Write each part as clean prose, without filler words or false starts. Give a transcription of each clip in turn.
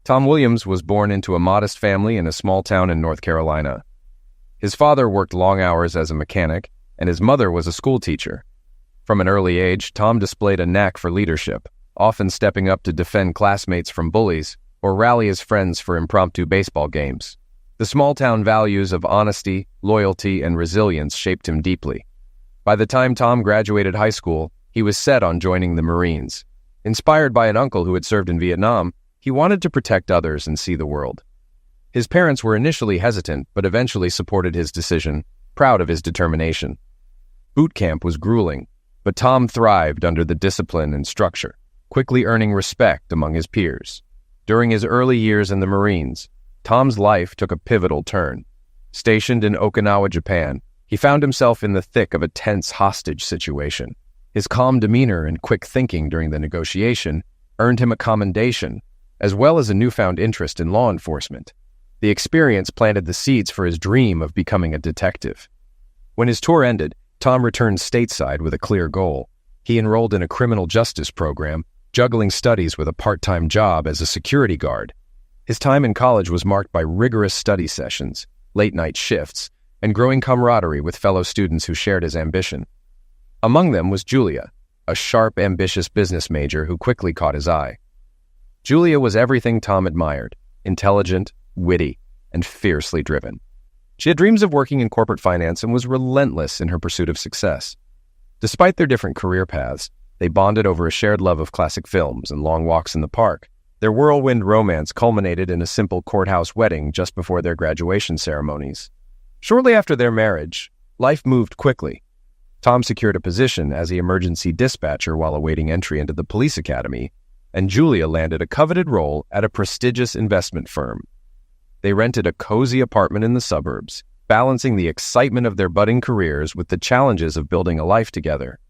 Tom Williams was born into a modest family in a small town in North Carolina. His father worked long hours as a mechanic, and his mother was a school teacher. From an early age, Tom displayed a knack for leadership, often stepping up to defend classmates from bullies or rally his friends for impromptu baseball games. The small-town values of honesty, loyalty, and resilience shaped him deeply. By the time Tom graduated high school, he was set on joining the Marines. Inspired by an uncle who had served in Vietnam, he wanted to protect others and see the world. His parents were initially hesitant, but eventually supported his decision, proud of his determination. Boot camp was grueling, but Tom thrived under the discipline and structure, quickly earning respect among his peers. During his early years in the Marines, Tom's life took a pivotal turn. Stationed in Okinawa, Japan, he found himself in the thick of a tense hostage situation. His calm demeanor and quick thinking during the negotiation earned him a commendation, as well as a newfound interest in law enforcement. The experience planted the seeds for his dream of becoming a detective. When his tour ended, Tom returned stateside with a clear goal. He enrolled in a criminal justice program, juggling studies with a part-time job as a security guard. His time in college was marked by rigorous study sessions, late-night shifts, and growing camaraderie with fellow students who shared his ambition. Among them was Julia, a sharp, ambitious business major who quickly caught his eye. Julia was everything Tom admired: intelligent, witty, and fiercely driven. She had dreams of working in corporate finance and was relentless in her pursuit of success. Despite their different career paths, they bonded over a shared love of classic films and long walks in the park. Their whirlwind romance culminated in a simple courthouse wedding just before their graduation ceremonies. Shortly after their marriage, life moved quickly. Tom secured a position as the emergency dispatcher while awaiting entry into the police academy, and Julia landed a coveted role at a prestigious investment firm. They rented a cozy apartment in the suburbs, balancing the excitement of their budding careers with the challenges of building a life together.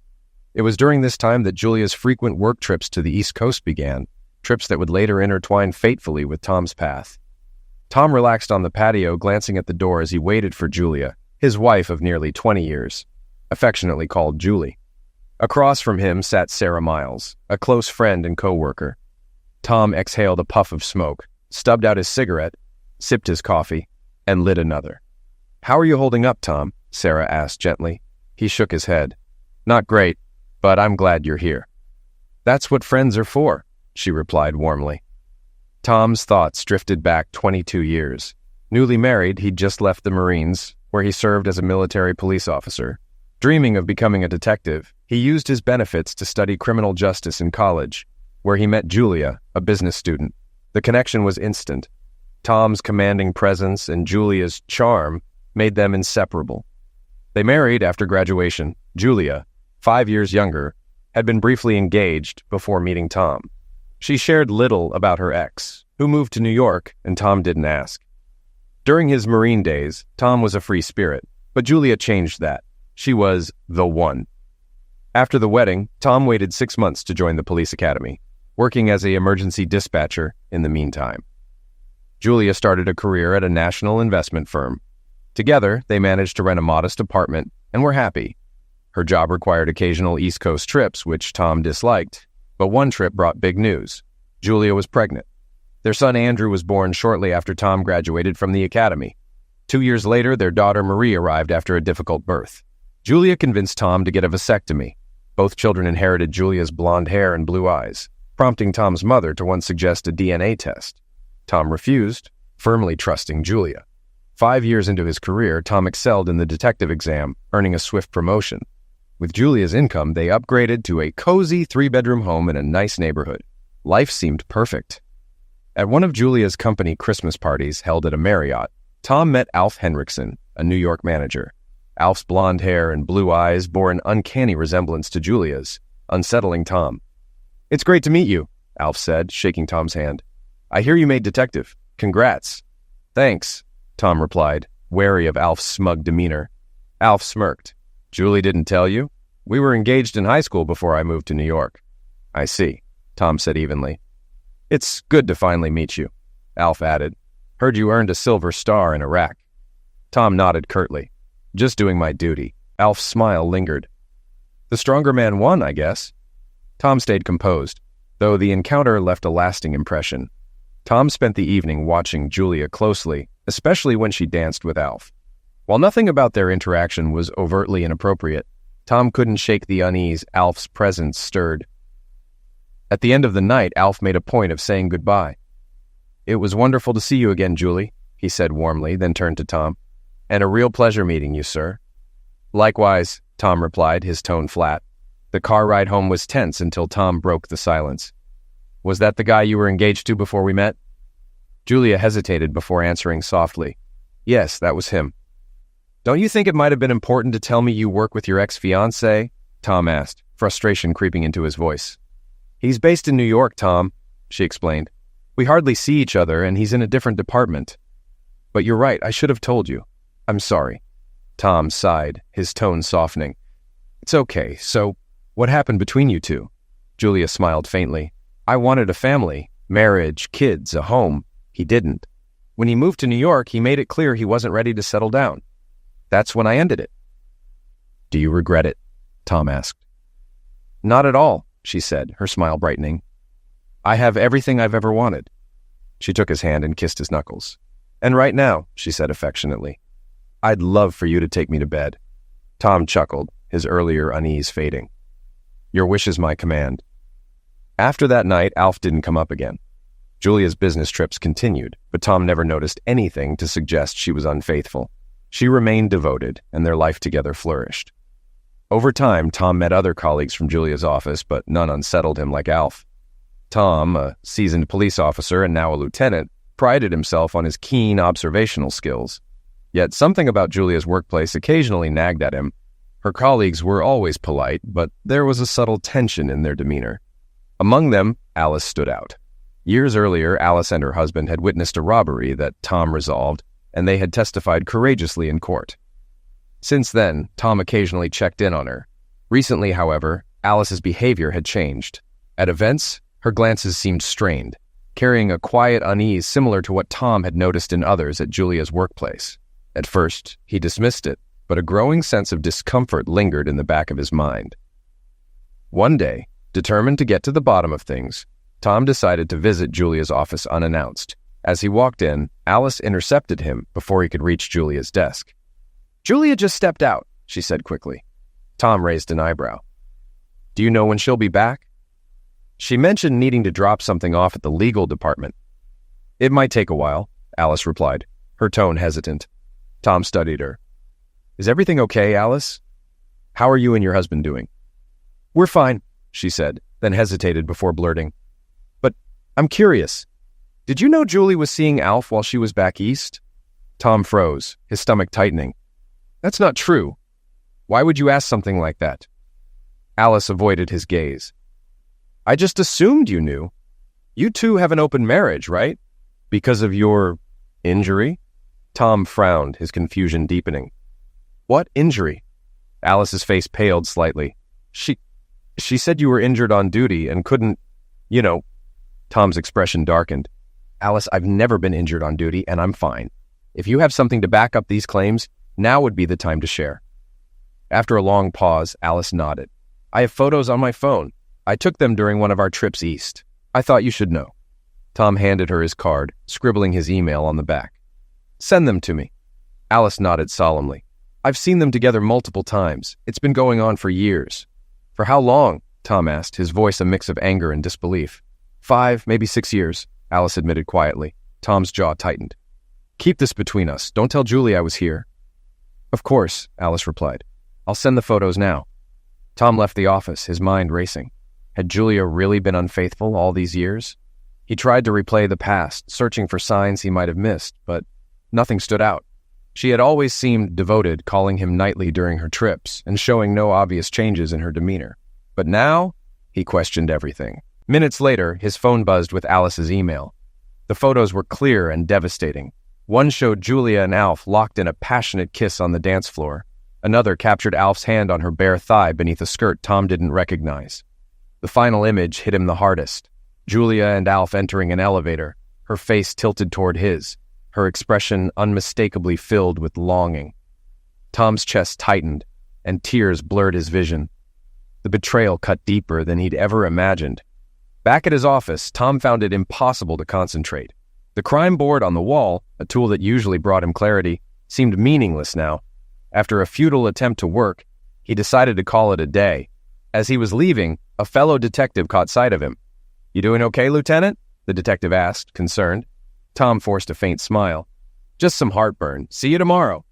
It was during this time that Julia's frequent work trips to the East Coast began, trips that would later intertwine fatefully with Tom's path. Tom relaxed on the patio, glancing at the door as he waited for Julia, his wife of nearly 20 years, affectionately called Julie. Across from him sat Sarah Miles, a close friend and co-worker. Tom exhaled a puff of smoke, stubbed out his cigarette, sipped his coffee, and lit another. "How are you holding up, Tom?" Sarah asked gently. He shook his head. "Not great, but I'm glad you're here." "That's what friends are for," she replied warmly. Tom's thoughts drifted back 22 years. Newly married, he'd just left the Marines, where he served as a military police officer. Dreaming of becoming a detective, he used his benefits to study criminal justice in college, where he met Julia, a business student. The connection was instant. Tom's commanding presence and Julia's charm made them inseparable. They married after graduation. Julia, 5 years younger, had been briefly engaged before meeting Tom. She shared little about her ex, who moved to New York, and Tom didn't ask. During his Marine days, Tom was a free spirit, but Julia changed that. She was the one. After the wedding, Tom waited 6 months to join the police academy, working as an emergency dispatcher in the meantime. Julia started a career at a national investment firm. Together, they managed to rent a modest apartment and were happy. Her job required occasional East Coast trips, which Tom disliked, but one trip brought big news. Julia was pregnant. Their son Andrew was born shortly after Tom graduated from the academy. 2 years later, their daughter Marie arrived after a difficult birth. Julia convinced Tom to get a vasectomy. Both children inherited Julia's blonde hair and blue eyes, prompting Tom's mother to once suggest a DNA test. Tom refused, firmly trusting Julia. 5 years into his career, Tom excelled in the detective exam, earning a swift promotion. With Julia's income, they upgraded to a cozy 3-bedroom home in a nice neighborhood. Life seemed perfect. At one of Julia's company Christmas parties held at a Marriott, Tom met Alf Henriksen, a New York manager. Alf's blonde hair and blue eyes bore an uncanny resemblance to Julia's, unsettling Tom. "It's great to meet you," Alf said, shaking Tom's hand. "I hear you made detective. Congrats." "Thanks," Tom replied, wary of Alf's smug demeanor. Alf smirked. "Julie didn't tell you? We were engaged in high school before I moved to New York." "I see," Tom said evenly. "It's good to finally meet you," Alf added. "Heard you earned a silver star in Iraq." Tom nodded curtly. "Just doing my duty." Alf's smile lingered. "The stronger man won, I guess." Tom stayed composed, though the encounter left a lasting impression. Tom spent the evening watching Julia closely, especially when she danced with Alf. While nothing about their interaction was overtly inappropriate, Tom couldn't shake the unease Alf's presence stirred. At the end of the night, Alf made a point of saying goodbye. "It was wonderful to see you again, Julie," he said warmly, then turned to Tom. "And a real pleasure meeting you, sir." "Likewise," Tom replied, his tone flat. The car ride home was tense until Tom broke the silence. "Was that the guy you were engaged to before we met?" Julia hesitated before answering softly. "Yes, that was him." "Don't you think it might have been important to tell me you work with your ex-fiancé?" Tom asked, frustration creeping into his voice. "He's based in New York, Tom," she explained. "We hardly see each other, and he's in a different department. But you're right, I should have told you. I'm sorry." Tom sighed, his tone softening. "It's okay. So, what happened between you two?" Julia smiled faintly. "I wanted a family, marriage, kids, a home. He didn't. When he moved to New York, he made it clear he wasn't ready to settle down. That's when I ended it." "Do you regret it?" Tom asked. "Not at all," she said, her smile brightening. "I have everything I've ever wanted." She took his hand and kissed his knuckles. "And right now," she said affectionately, "I'd love for you to take me to bed." Tom chuckled, his earlier unease fading. "Your wish is my command." After that night, Alf didn't come up again. Julia's business trips continued, but Tom never noticed anything to suggest she was unfaithful. She remained devoted, and their life together flourished. Over time, Tom met other colleagues from Julia's office, but none unsettled him like Alf. Tom, a seasoned police officer and now a lieutenant, prided himself on his keen observational skills. Yet something about Julia's workplace occasionally nagged at him. Her colleagues were always polite, but there was a subtle tension in their demeanor. Among them, Alice stood out. Years earlier, Alice and her husband had witnessed a robbery that Tom resolved, and they had testified courageously in court. Since then, Tom occasionally checked in on her. Recently, however, Alice's behavior had changed. At events, her glances seemed strained, carrying a quiet unease similar to what Tom had noticed in others at Julia's workplace. At first, he dismissed it, but a growing sense of discomfort lingered in the back of his mind. One day, determined to get to the bottom of things, Tom decided to visit Julia's office unannounced. As he walked in, Alice intercepted him before he could reach Julia's desk. "Julia just stepped out," she said quickly. Tom raised an eyebrow. "Do you know when she'll be back?" "She mentioned needing to drop something off at the legal department." "It might take a while," Alice replied, her tone hesitant. Tom studied her. "Is everything okay, Alice? How are you and your husband doing?" "We're fine," she said, then hesitated before blurting. "But I'm curious. Did you know Julie was seeing Alf while she was back east?" Tom froze, his stomach tightening. "That's not true. Why would you ask something like that?" Alice avoided his gaze. "I just assumed you knew. You two have an open marriage, right? Because of your injury?" Tom frowned, his confusion deepening. "What injury?" Alice's face paled slightly. She said you were injured on duty and couldn't, you know." Tom's expression darkened. "Alice, I've never been injured on duty, and I'm fine. If you have something to back up these claims, now would be the time to share." After a long pause, Alice nodded. "I have photos on my phone. I took them during one of our trips east. I thought you should know." Tom handed her his card, scribbling his email on the back. "Send them to me." Alice nodded solemnly. "I've seen them together multiple times. It's been going on for years." "For how long?" Tom asked, his voice a mix of anger and disbelief. 5, maybe 6 years, Alice admitted quietly. Tom's jaw tightened. "Keep this between us. Don't tell Julie I was here." "Of course," Alice replied. "I'll send the photos now." Tom left the office, his mind racing. Had Julia really been unfaithful all these years? He tried to replay the past, searching for signs he might have missed, but nothing stood out. She had always seemed devoted, calling him nightly during her trips, and showing no obvious changes in her demeanor. But now, he questioned everything. Minutes later, his phone buzzed with Alice's email. The photos were clear and devastating. One showed Julia and Alf locked in a passionate kiss on the dance floor. Another captured Alf's hand on her bare thigh beneath a skirt Tom didn't recognize. The final image hit him the hardest. Julia and Alf entering an elevator, her face tilted toward his, her expression unmistakably filled with longing. Tom's chest tightened, and tears blurred his vision. The betrayal cut deeper than he'd ever imagined. Back at his office, Tom found it impossible to concentrate. The crime board on the wall, a tool that usually brought him clarity, seemed meaningless now. After a futile attempt to work, he decided to call it a day. As he was leaving, a fellow detective caught sight of him. "You doing okay, Lieutenant?" the detective asked, concerned. Tom forced a faint smile. "Just some heartburn. See you tomorrow."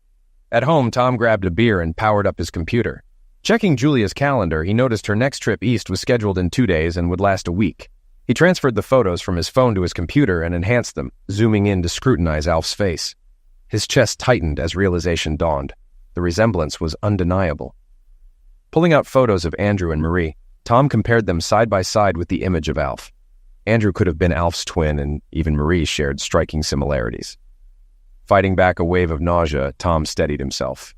At home, Tom grabbed a beer and powered up his computer. Checking Julia's calendar, he noticed her next trip east was scheduled in 2 days and would last a week. He transferred the photos from his phone to his computer and enhanced them, zooming in to scrutinize Alf's face. His chest tightened as realization dawned. The resemblance was undeniable. Pulling out photos of Andrew and Marie, Tom compared them side by side with the image of Alf. Andrew could have been Alf's twin, and even Marie shared striking similarities. Fighting back a wave of nausea, Tom steadied himself.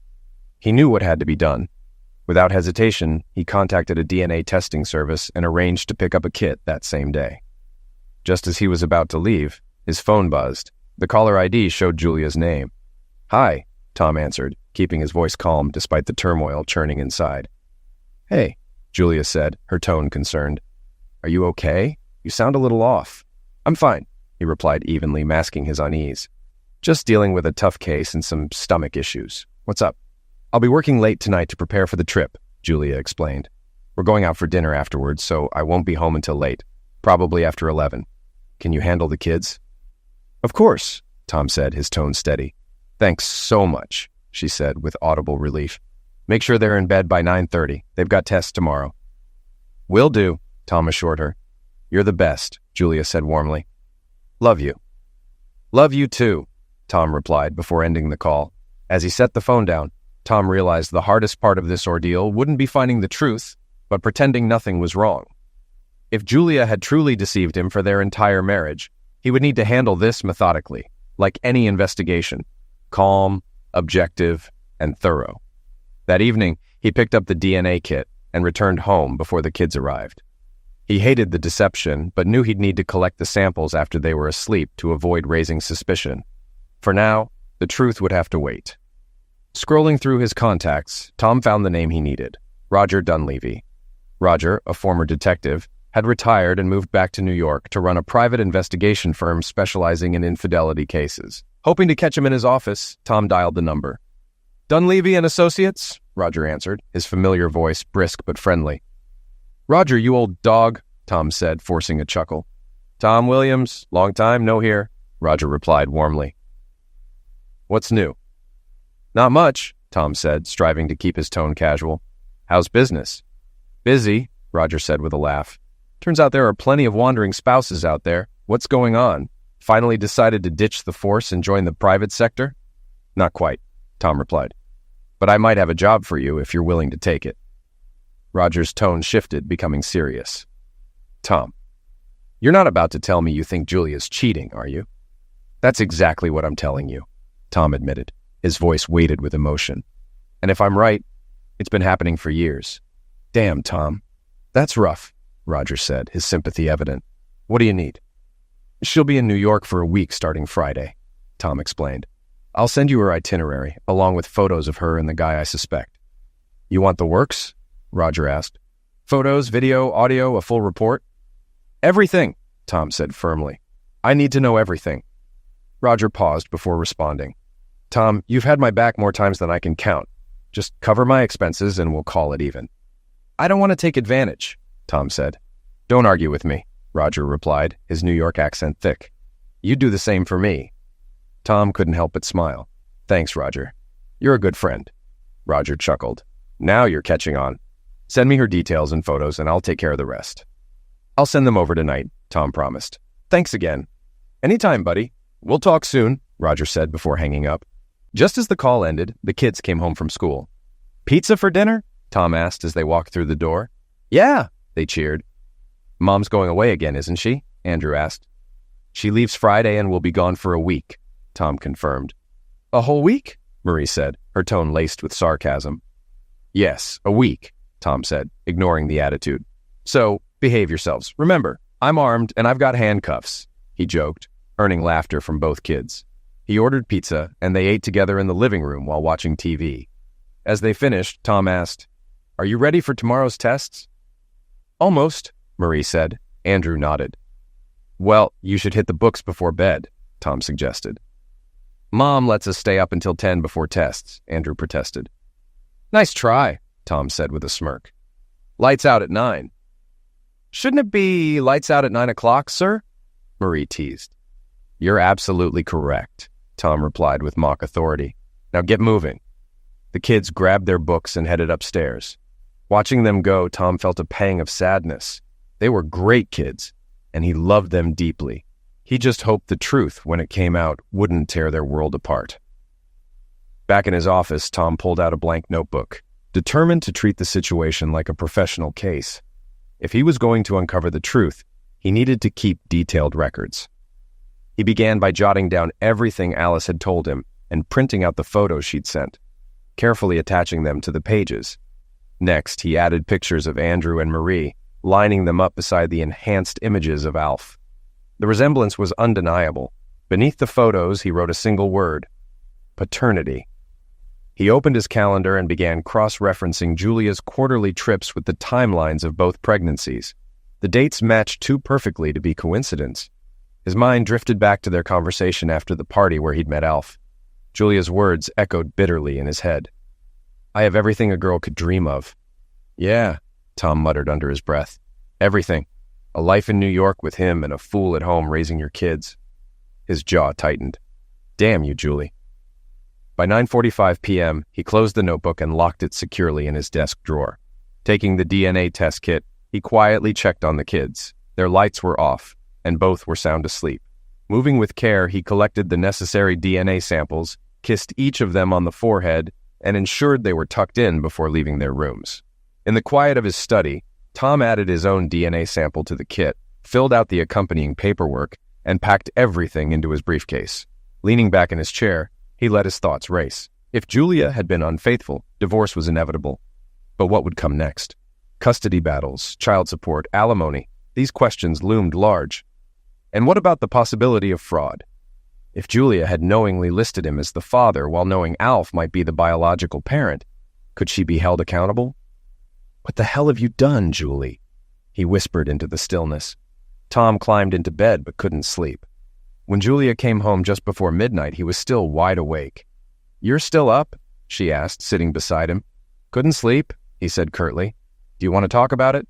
He knew what had to be done. Without hesitation, he contacted a DNA testing service and arranged to pick up a kit that same day. Just as he was about to leave, his phone buzzed. The caller ID showed Julia's name. "Hi," Tom answered, keeping his voice calm despite the turmoil churning inside. "Hey," Julia said, her tone concerned. "Are you okay? You sound a little off." "I'm fine," he replied evenly, masking his unease. "Just dealing with a tough case and some stomach issues. What's up?" "I'll be working late tonight to prepare for the trip," Julia explained. "We're going out for dinner afterwards, so I won't be home until late, probably after 11. Can you handle the kids?" "Of course," Tom said, his tone steady. "Thanks so much," she said with audible relief. "Make sure they're in bed by 9:30. They've got tests tomorrow." "Will do," Tom assured her. "You're the best," Julia said warmly. "Love you." "Love you too," Tom replied before ending the call. As he set the phone down, Tom realized the hardest part of this ordeal wouldn't be finding the truth, but pretending nothing was wrong. If Julia had truly deceived him for their entire marriage, he would need to handle this methodically, like any investigation, calm, objective, and thorough. That evening, he picked up the DNA kit and returned home before the kids arrived. He hated the deception, but knew he'd need to collect the samples after they were asleep to avoid raising suspicion. For now, the truth would have to wait. Scrolling through his contacts, Tom found the name he needed, Roger Dunleavy. Roger, a former detective, had retired and moved back to New York to run a private investigation firm specializing in infidelity cases. Hoping to catch him in his office, Tom dialed the number. "Dunleavy and Associates?" Roger answered, his familiar voice brisk but friendly. "Roger, you old dog," Tom said, forcing a chuckle. "Tom Williams, long time no hear," Roger replied warmly. "What's new?" "Not much," Tom said, striving to keep his tone casual. "How's business?" "Busy," Roger said with a laugh. "Turns out there are plenty of wandering spouses out there. What's going on? Finally decided to ditch the force and join the private sector?" "Not quite," Tom replied. "But I might have a job for you if you're willing to take it." Roger's tone shifted, becoming serious. "Tom, you're not about to tell me you think Julia's cheating, are you?" "That's exactly what I'm telling you," Tom admitted, his voice weighted with emotion. "And if I'm right, it's been happening for years." "Damn, Tom. That's rough," Roger said, his sympathy evident. "What do you need?" "She'll be in New York for a week starting Friday," Tom explained. "I'll send you her itinerary, along with photos of her and the guy I suspect." "You want the works?" Roger asked. "Photos, video, audio, a full report?" "Everything," Tom said firmly. "I need to know everything." Roger paused before responding. "Tom, you've had my back more times than I can count. Just cover my expenses and we'll call it even." "I don't want to take advantage," Tom said. "Don't argue with me," Roger replied, his New York accent thick. "You do the same for me." Tom couldn't help but smile. "Thanks, Roger. You're a good friend." Roger chuckled. "Now you're catching on. Send me her details and photos and I'll take care of the rest." "I'll send them over tonight," Tom promised. "Thanks again." "Anytime, buddy. We'll talk soon," Roger said before hanging up. Just as the call ended, the kids came home from school. "Pizza for dinner?" Tom asked as they walked through the door. "Yeah," they cheered. "Mom's going away again, isn't she?" Andrew asked. "She leaves Friday and will be gone for a week," Tom confirmed. "A whole week?" Marie said, her tone laced with sarcasm. "Yes, a week," Tom said, ignoring the attitude. "So, behave yourselves. Remember, I'm armed and I've got handcuffs," he joked, earning laughter from both kids. He ordered pizza, and they ate together in the living room while watching TV. As they finished, Tom asked, "Are you ready for tomorrow's tests?" "Almost," Marie said, Andrew nodded. Well, you should hit the books before bed, Tom suggested. Mom lets us stay up until 10 before tests, Andrew protested. Nice try, Tom said with a smirk. Lights out at 9. Shouldn't it be lights out at 9 o'clock, sir? Marie teased. You're absolutely correct, Tom replied with mock authority. Now get moving. The kids grabbed their books and headed upstairs. Watching them go, Tom felt a pang of sadness. They were great kids, and he loved them deeply. He just hoped the truth, when it came out, wouldn't tear their world apart. Back in his office, Tom pulled out a blank notebook, determined to treat the situation like a professional case. If he was going to uncover the truth, he needed to keep detailed records. He began by jotting down everything Alice had told him and printing out the photos she'd sent, carefully attaching them to the pages. Next, he added pictures of Andrew and Marie, lining them up beside the enhanced images of Alf. The resemblance was undeniable. Beneath the photos, he wrote a single word: paternity. He opened his calendar and began cross-referencing Julia's quarterly trips with the timelines of both pregnancies. The dates matched too perfectly to be coincidence. His mind drifted back to their conversation after the party where he'd met Alf. Julia's words echoed bitterly in his head. I have everything a girl could dream of. Yeah, Tom muttered under his breath. Everything. A life in New York with him and a fool at home raising your kids. His jaw tightened. Damn you, Julie. By 9:45 p.m., he closed the notebook and locked it securely in his desk drawer. Taking the DNA test kit, he quietly checked on the kids. Their lights were off, and both were sound asleep. Moving with care, he collected the necessary DNA samples, kissed each of them on the forehead, and ensured they were tucked in before leaving their rooms. In the quiet of his study, Tom added his own DNA sample to the kit, filled out the accompanying paperwork, and packed everything into his briefcase. Leaning back in his chair, he let his thoughts race. If Julia had been unfaithful, divorce was inevitable. But what would come next? Custody battles, child support, alimony. These questions loomed large. And what about the possibility of fraud? If Julia had knowingly listed him as the father while knowing Alf might be the biological parent, could she be held accountable? What the hell have you done, Julie? He whispered into the stillness. Tom climbed into bed but couldn't sleep. When Julia came home just before midnight, he was still wide awake. You're still up? She asked, sitting beside him. Couldn't sleep, he said curtly. Do you want to talk about it?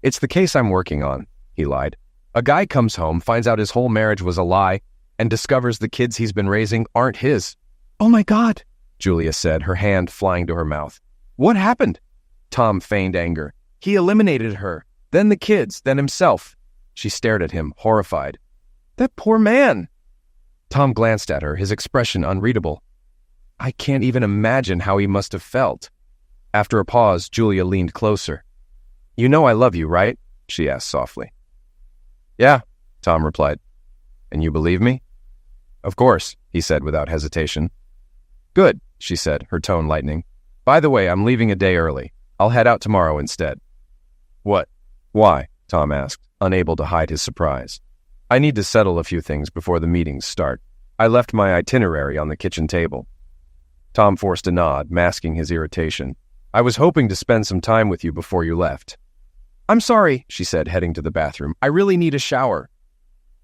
It's the case I'm working on, he lied. A guy comes home, finds out his whole marriage was a lie, and discovers the kids he's been raising aren't his. Oh my God, Julia said, her hand flying to her mouth. What happened? Tom feigned anger. He eliminated her, then the kids, then himself. She stared at him, horrified. That poor man. Tom glanced at her, his expression unreadable. I can't even imagine how he must have felt. After a pause, Julia leaned closer. You know I love you, right? She asked softly. Yeah, Tom replied. And you believe me? Of course, he said without hesitation. Good, she said, her tone lightening. By the way, I'm leaving a day early. I'll head out tomorrow instead. What? Why? Tom asked, unable to hide his surprise. I need to settle a few things before the meetings start. I left my itinerary on the kitchen table. Tom forced a nod, masking his irritation. I was hoping to spend some time with you before you left. I'm sorry, she said, heading to the bathroom. I really need a shower.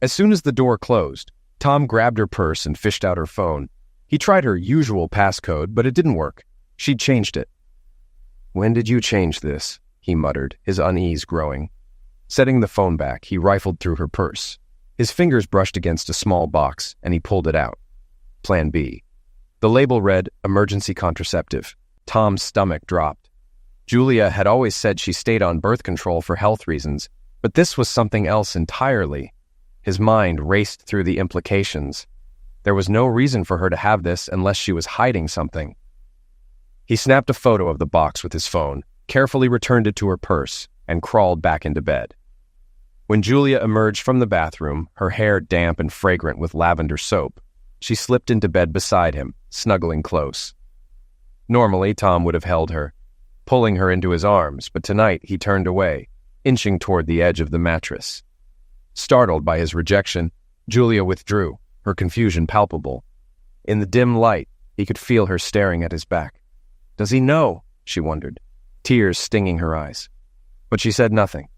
As soon as the door closed, Tom grabbed her purse and fished out her phone. He tried her usual passcode, but it didn't work. She'd changed it. When did you change this? He muttered, his unease growing. Setting the phone back, he rifled through her purse. His fingers brushed against a small box, and he pulled it out. Plan B. The label read, emergency contraceptive. Tom's stomach dropped. Julia had always said she stayed on birth control for health reasons, but this was something else entirely. His mind raced through the implications. There was no reason for her to have this unless she was hiding something. He snapped a photo of the box with his phone, carefully returned it to her purse, and crawled back into bed. When Julia emerged from the bathroom, her hair damp and fragrant with lavender soap, she slipped into bed beside him, snuggling close. Normally, Tom would have held her, pulling her into his arms, but tonight he turned away, inching toward the edge of the mattress. Startled by his rejection, Julia withdrew, her confusion palpable. In the dim light, he could feel her staring at his back. Does he know? She wondered, tears stinging her eyes. But she said nothing,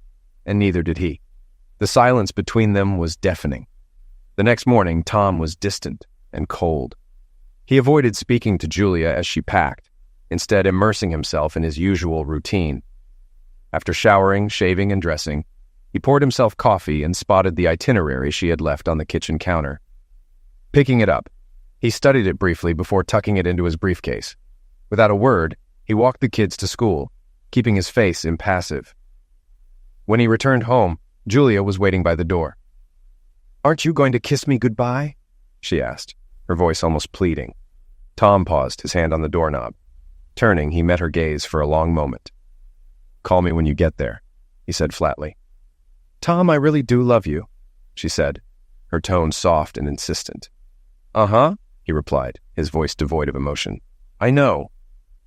and neither did he. The silence between them was deafening. The next morning, Tom was distant and cold. He avoided speaking to Julia as she packed, instead immersing himself in his usual routine. After showering, shaving, and dressing, he poured himself coffee and spotted the itinerary she had left on the kitchen counter. Picking it up, he studied it briefly before tucking it into his briefcase. Without a word, he walked the kids to school, keeping his face impassive. When he returned home, Julia was waiting by the door. "Aren't you going to kiss me goodbye?" she asked, her voice almost pleading. Tom paused, his hand on the doorknob. Turning, he met her gaze for a long moment. "Call me when you get there," he said flatly. "Tom, I really do love you," she said, her tone soft and insistent. "Uh-huh," he replied, his voice devoid of emotion. "I know."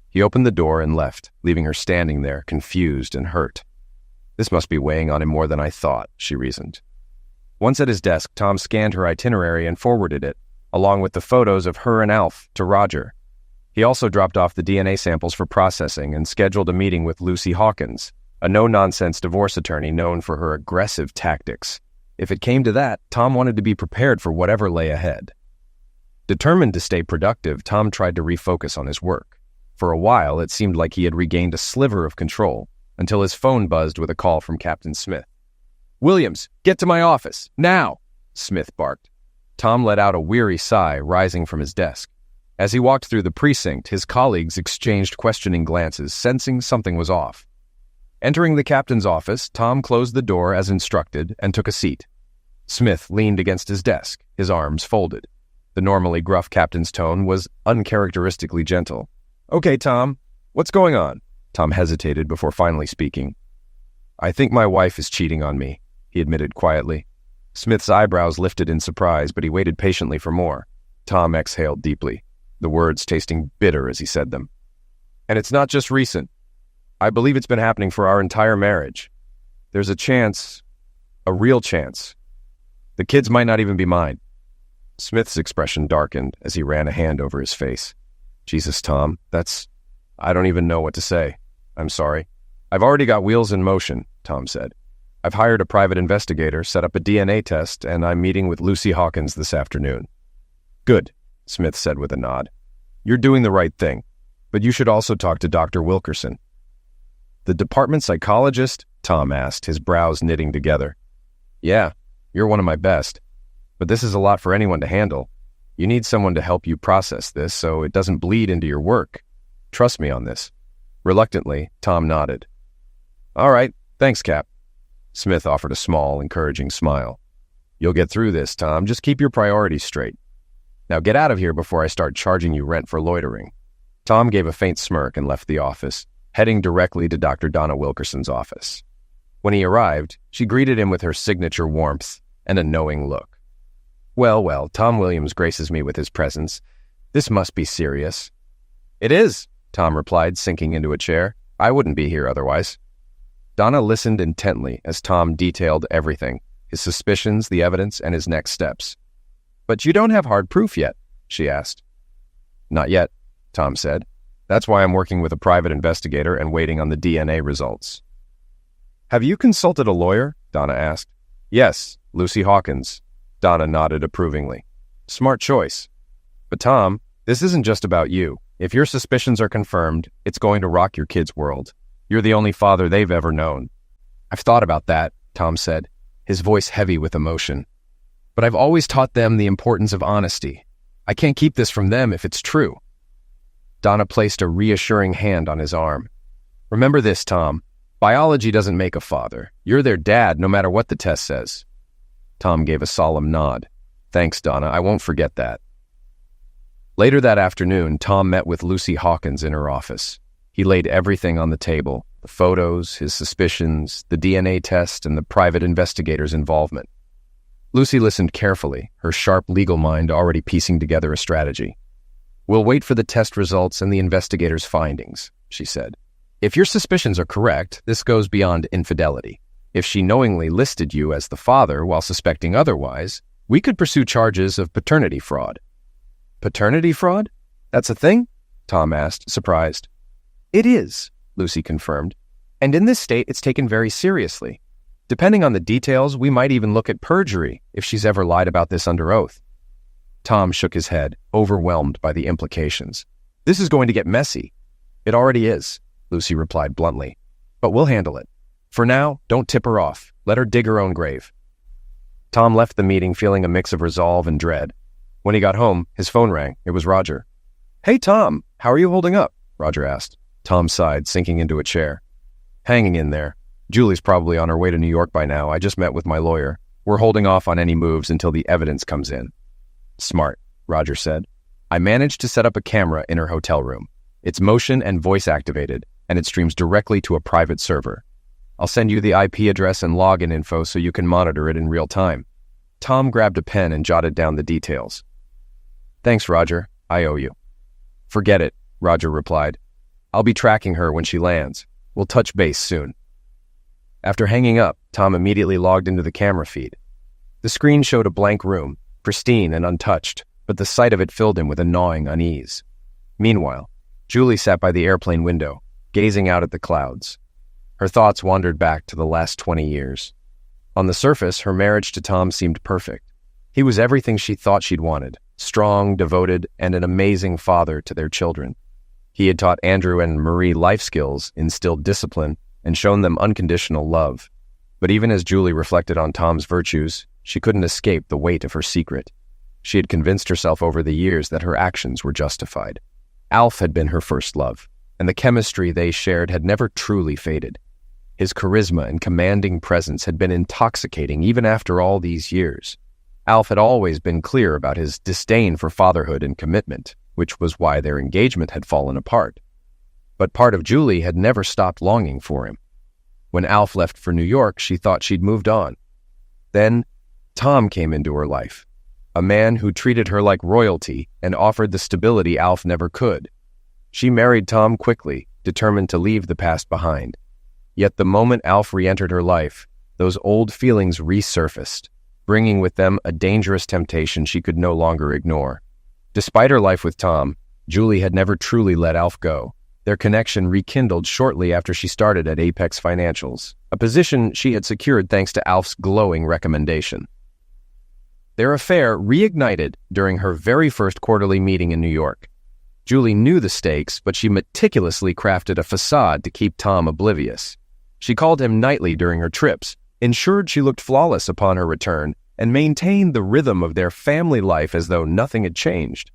He opened the door and left, leaving her standing there, confused and hurt. "This must be weighing on him more than I thought," she reasoned. Once at his desk, Tom scanned her itinerary and forwarded it, along with the photos of her and Alf, to Roger. He also dropped off the DNA samples for processing and scheduled a meeting with Lucy Hawkins, a no-nonsense divorce attorney known for her aggressive tactics. If it came to that, Tom wanted to be prepared for whatever lay ahead. Determined to stay productive, Tom tried to refocus on his work. For a while, it seemed like he had regained a sliver of control, until his phone buzzed with a call from Captain Smith. "Williams, get to my office, now!" Smith barked. Tom let out a weary sigh, rising from his desk. As he walked through the precinct, his colleagues exchanged questioning glances, sensing something was off. Entering the captain's office, Tom closed the door as instructed and took a seat. Smith leaned against his desk, his arms folded. The normally gruff captain's tone was uncharacteristically gentle. "Okay, Tom, what's going on?" Tom hesitated before finally speaking. "I think my wife is cheating on me," he admitted quietly. Smith's eyebrows lifted in surprise, but he waited patiently for more. Tom exhaled deeply, the words tasting bitter as he said them. "And it's not just recent. I believe it's been happening for our entire marriage. There's a chance, a real chance. The kids might not even be mine." Smith's expression darkened as he ran a hand over his face. "Jesus, Tom, I don't even know what to say. I'm sorry." "I've already got wheels in motion," Tom said. "I've hired a private investigator, set up a DNA test, and I'm meeting with Lucy Hawkins this afternoon." "Good," Smith said with a nod. "You're doing the right thing, but you should also talk to Dr. Wilkerson." "The department psychologist?" Tom asked, his brows knitting together. "Yeah, you're one of my best. But this is a lot for anyone to handle. You need someone to help you process this so it doesn't bleed into your work. Trust me on this." Reluctantly, Tom nodded. "All right, thanks, Cap." Smith offered a small, encouraging smile. "You'll get through this, Tom. Just keep your priorities straight. Now get out of here before I start charging you rent for loitering." Tom gave a faint smirk and left the office, heading directly to Dr. Donna Wilkerson's office. When he arrived, she greeted him with her signature warmth and a knowing look. Well, well, Tom Williams graces me with his presence. This must be serious." "It is," Tom replied, sinking into a chair. "I wouldn't be here otherwise." Donna listened intently as Tom detailed everything, his suspicions, the evidence, and his next steps. "But you don't have hard proof yet?" she asked. "Not yet," Tom said. "That's why I'm working with a private investigator and waiting on the DNA results." "Have you consulted a lawyer?" Donna asked. "Yes, Lucy Hawkins." Donna nodded approvingly. "Smart choice. But Tom, this isn't just about you. If your suspicions are confirmed, it's going to rock your kids' world. You're the only father they've ever known." "I've thought about that," Tom said, his voice heavy with emotion. "But I've always taught them the importance of honesty. I can't keep this from them if it's true." Donna placed a reassuring hand on his arm. "Remember this, Tom. Biology doesn't make a father. You're their dad no matter what the test says." Tom gave a solemn nod. "Thanks, Donna. I won't forget that." Later that afternoon, Tom met with Lucy Hawkins in her office. He laid everything on the table, the photos, his suspicions, the DNA test, and the private investigator's involvement. Lucy listened carefully, her sharp legal mind already piecing together a strategy. "We'll wait for the test results and the investigator's findings," she said. "If your suspicions are correct, this goes beyond infidelity. If she knowingly listed you as the father while suspecting otherwise, we could pursue charges of paternity fraud." "Paternity fraud? That's a thing?" Tom asked, surprised. "It is," Lucy confirmed. "And in this state, it's taken very seriously. Depending on the details, we might even look at perjury if she's ever lied about this under oath. Tom shook his head, overwhelmed by the implications. This is going to get messy. It already is, Lucy replied bluntly. But we'll handle it. For now, don't tip her off. Let her dig her own grave. Tom left the meeting feeling a mix of resolve and dread. When he got home, his phone rang. It was Roger. "Hey, Tom, how are you holding up?" Roger asked. Tom sighed, sinking into a chair. "Hanging in there. Julie's probably on her way to New York by now. I just met with my lawyer. We're holding off on any moves until the evidence comes in." "Smart," Roger said. "I managed to set up a camera in her hotel room. It's motion and voice activated, and it streams directly to a private server. I'll send you the IP address and login info so you can monitor it in real time." Tom grabbed a pen and jotted down the details. "Thanks, Roger. I owe you." "Forget it," Roger replied. "I'll be tracking her when she lands. We'll touch base soon." After hanging up, Tom immediately logged into the camera feed. The screen showed a blank room, pristine and untouched, but the sight of it filled him with a gnawing unease. Meanwhile, Julie sat by the airplane window, gazing out at the clouds. Her thoughts wandered back to the last 20 years. On the surface, her marriage to Tom seemed perfect. He was everything she thought she'd wanted, strong, devoted, and an amazing father to their children. He had taught Andrew and Marie life skills, instilled discipline, and shown them unconditional love. But even as Julie reflected on Tom's virtues, she couldn't escape the weight of her secret. She had convinced herself over the years that her actions were justified. Alf had been her first love, and the chemistry they shared had never truly faded. His charisma and commanding presence had been intoxicating even after all these years. Alf had always been clear about his disdain for fatherhood and commitment, which was why their engagement had fallen apart. But part of Julie had never stopped longing for him. When Alf left for New York, she thought she'd moved on. Then, Tom came into her life, a man who treated her like royalty and offered the stability Alf never could. She married Tom quickly, determined to leave the past behind. Yet the moment Alf re-entered her life, those old feelings resurfaced, bringing with them a dangerous temptation she could no longer ignore. Despite her life with Tom, Julie had never truly let Alf go. Their connection rekindled shortly after she started at Apex Financials, a position she had secured thanks to Alf's glowing recommendation. Their affair reignited during her very first quarterly meeting in New York. Julie knew the stakes, but she meticulously crafted a facade to keep Tom oblivious. She called him nightly during her trips, ensured she looked flawless upon her return, and maintained the rhythm of their family life as though nothing had changed.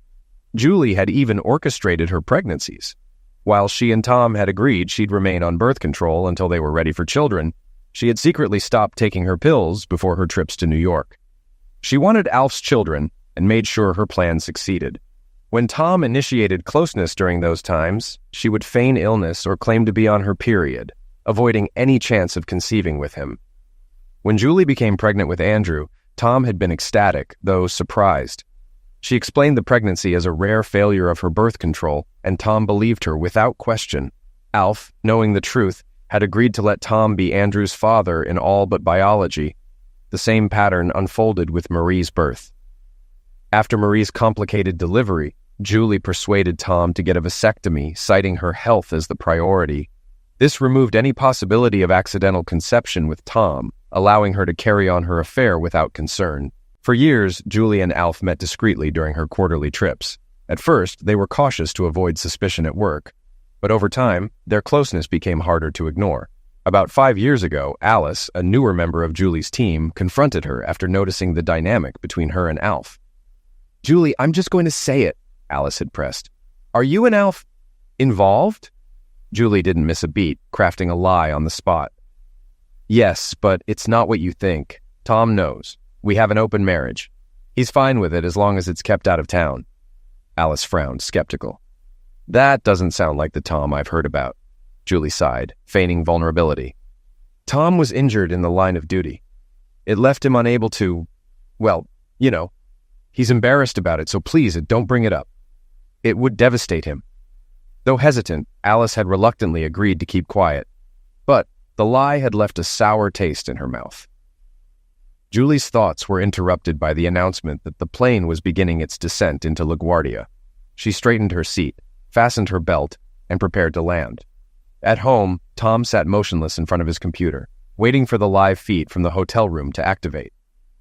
Julie had even orchestrated her pregnancies. While she and Tom had agreed she'd remain on birth control until they were ready for children, she had secretly stopped taking her pills before her trips to New York. She wanted Alf's children and made sure her plan succeeded. When Tom initiated closeness during those times, she would feign illness or claim to be on her period, avoiding any chance of conceiving with him. When Julie became pregnant with Andrew, Tom had been ecstatic, though surprised. She explained the pregnancy as a rare failure of her birth control, and Tom believed her without question. Alf, knowing the truth, had agreed to let Tom be Andrew's father in all but biology. The same pattern unfolded with Marie's birth. After Marie's complicated delivery, Julie persuaded Tom to get a vasectomy, citing her health as the priority. This removed any possibility of accidental conception with Tom, allowing her to carry on her affair without concern. For years, Julie and Alf met discreetly during her quarterly trips. At first, they were cautious to avoid suspicion at work, but over time, their closeness became harder to ignore. About 5 years ago, Alice, a newer member of Julie's team, confronted her after noticing the dynamic between her and Alf. "Julie, I'm just going to say it," Alice had pressed. "Are you and Alf involved?" Julie didn't miss a beat, crafting a lie on the spot. "Yes, but it's not what you think. Tom knows. We have an open marriage. He's fine with it as long as it's kept out of town." Alice frowned, skeptical. "That doesn't sound like the Tom I've heard about," Julie sighed, feigning vulnerability. "Tom was injured in the line of duty. It left him unable to, well, he's embarrassed about it, so please, don't bring it up. It would devastate him." Though hesitant, Alice had reluctantly agreed to keep quiet, but the lie had left a sour taste in her mouth. Julie's thoughts were interrupted by the announcement that the plane was beginning its descent into LaGuardia. She straightened her seat, fastened her belt, and prepared to land. At home, Tom sat motionless in front of his computer. waiting for the live feed from the hotel room to activate.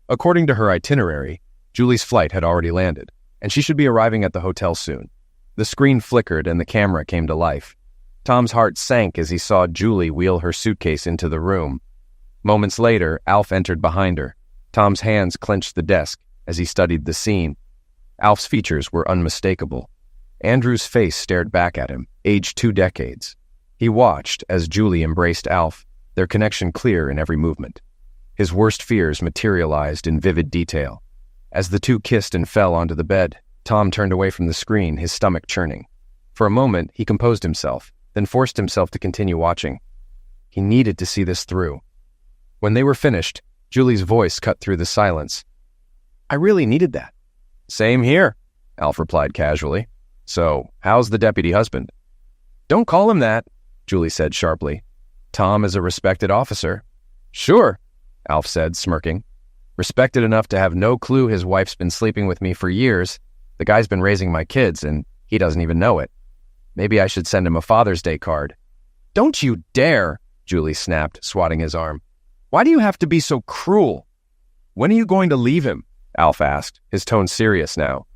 According to her itinerary, Julie's flight had already landed, and she should be arriving at the hotel soon. The screen flickered and the camera came to life. Tom's heart sank as he saw Julie wheel her suitcase into the room. Moments later, Alf entered behind her. Tom's hands clenched the desk as he studied the scene. Alf's features were unmistakable. Andrew's face stared back at him, aged 2 decades. He watched as Julie embraced Alf, their connection clear in every movement. His worst fears materialized in vivid detail. As the two kissed and fell onto the bed, Tom turned away from the screen, his stomach churning. For a moment, he composed himself, then forced himself to continue watching. He needed to see this through. When they were finished, Julie's voice cut through the silence. "I really needed that." "Same here," Alf replied casually. "So, how's the deputy husband?" "Don't call him that," Julie said sharply. "Tom is a respected officer." "Sure," Alf said, smirking. "Respected enough to have no clue his wife's been sleeping with me for years. The guy's been raising my kids, and he doesn't even know it. Maybe I should send him a Father's Day card." "Don't you dare," Julie snapped, swatting his arm. "Why do you have to be so cruel?" "When are you going to leave him?" Alf asked, his tone serious now.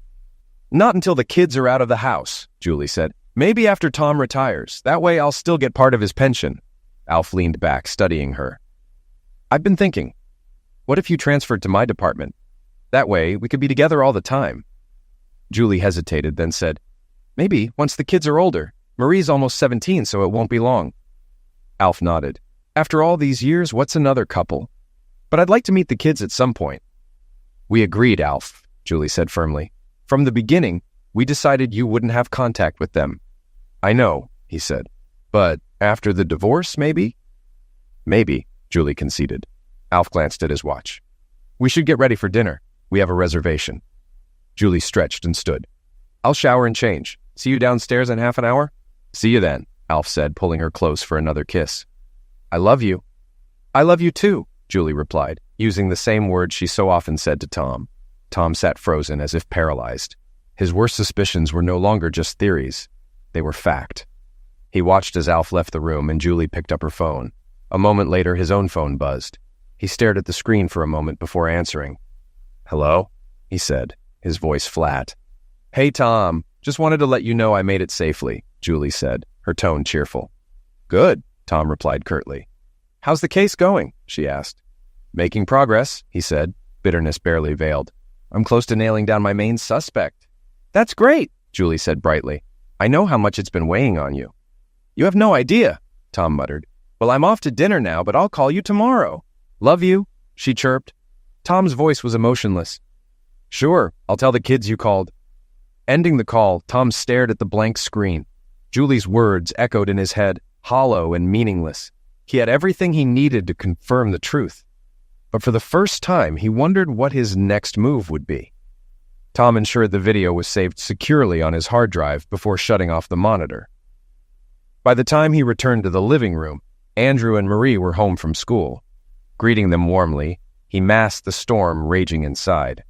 "Not until the kids are out of the house," Julie said. "Maybe after Tom retires. That way I'll still get part of his pension." Alf leaned back, studying her. "I've been thinking, what if you transferred to my department? That way we could be together all the time." Julie hesitated, then said, "Maybe once the kids are older. Marie's almost 17, so it won't be long." Alf nodded. "After all these years, what's another couple? But I'd like to meet the kids at some point." "We agreed, Alf," Julie said firmly. "From the beginning, we decided you wouldn't have contact with them." "I know," he said. "But after the divorce, maybe?" "Maybe," Julie conceded. Alf glanced at his watch. "We should get ready for dinner. We have a reservation." Julie stretched and stood. "I'll shower and change. See you downstairs in half an hour?" "See you then," Alf said, pulling her close for another kiss. "I love you." "I love you too," Julie replied, using the same words she so often said to Tom. Tom sat frozen as if paralyzed. His worst suspicions were no longer just theories. They were fact. He watched as Alf left the room and Julie picked up her phone. A moment later, his own phone buzzed. He stared at the screen for a moment before answering. "Hello?" he said, his voice flat. "Hey, Tom. Just wanted to let you know I made it safely," Julie said, her tone cheerful. "Good," Tom replied curtly. "How's the case going?" she asked. "Making progress," he said, bitterness barely veiled. "I'm close to nailing down my main suspect." "That's great," Julie said brightly. "I know how much it's been weighing on you." "You have no idea," Tom muttered. "Well, I'm off to dinner now, but I'll call you tomorrow." "Love you," she chirped. Tom's voice was emotionless. "Sure, I'll tell the kids you called." Ending the call, Tom stared at the blank screen. Julie's words echoed in his head, hollow and meaningless. He had everything he needed to confirm the truth. But for the first time, he wondered what his next move would be. Tom ensured the video was saved securely on his hard drive before shutting off the monitor. By the time he returned to the living room, Andrew and Marie were home from school. Greeting them warmly, he masked the storm raging inside.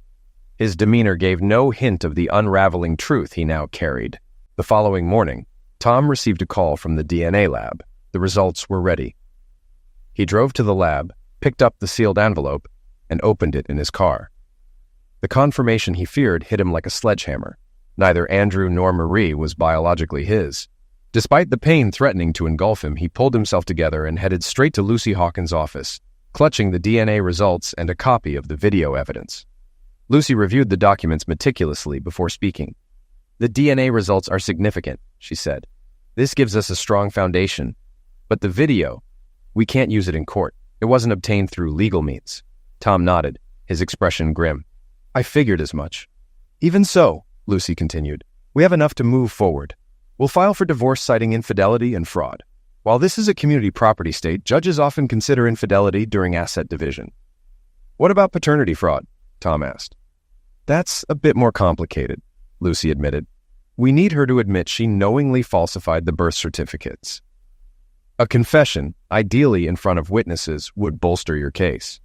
His demeanor gave no hint of the unraveling truth he now carried. The following morning, Tom received a call from the DNA lab. The results were ready. He drove to the lab, picked up the sealed envelope, and opened it in his car. The confirmation he feared hit him like a sledgehammer. Neither Andrew nor Marie was biologically his. Despite the pain threatening to engulf him, he pulled himself together and headed straight to Lucy Hawkins' office, clutching the DNA results and a copy of the video evidence. Lucy reviewed the documents meticulously before speaking. "The DNA results are significant," she said. "This gives us a strong foundation. But the video, we can't use it in court. It wasn't obtained through legal means." Tom nodded, his expression grim. "I figured as much." "Even so," Lucy continued, "we have enough to move forward. We'll file for divorce citing infidelity and fraud. While this is a community property state, judges often consider infidelity during asset division." "What about paternity fraud?" Tom asked. "That's a bit more complicated," Lucy admitted. "We need her to admit she knowingly falsified the birth certificates. A confession, ideally in front of witnesses, would bolster your case."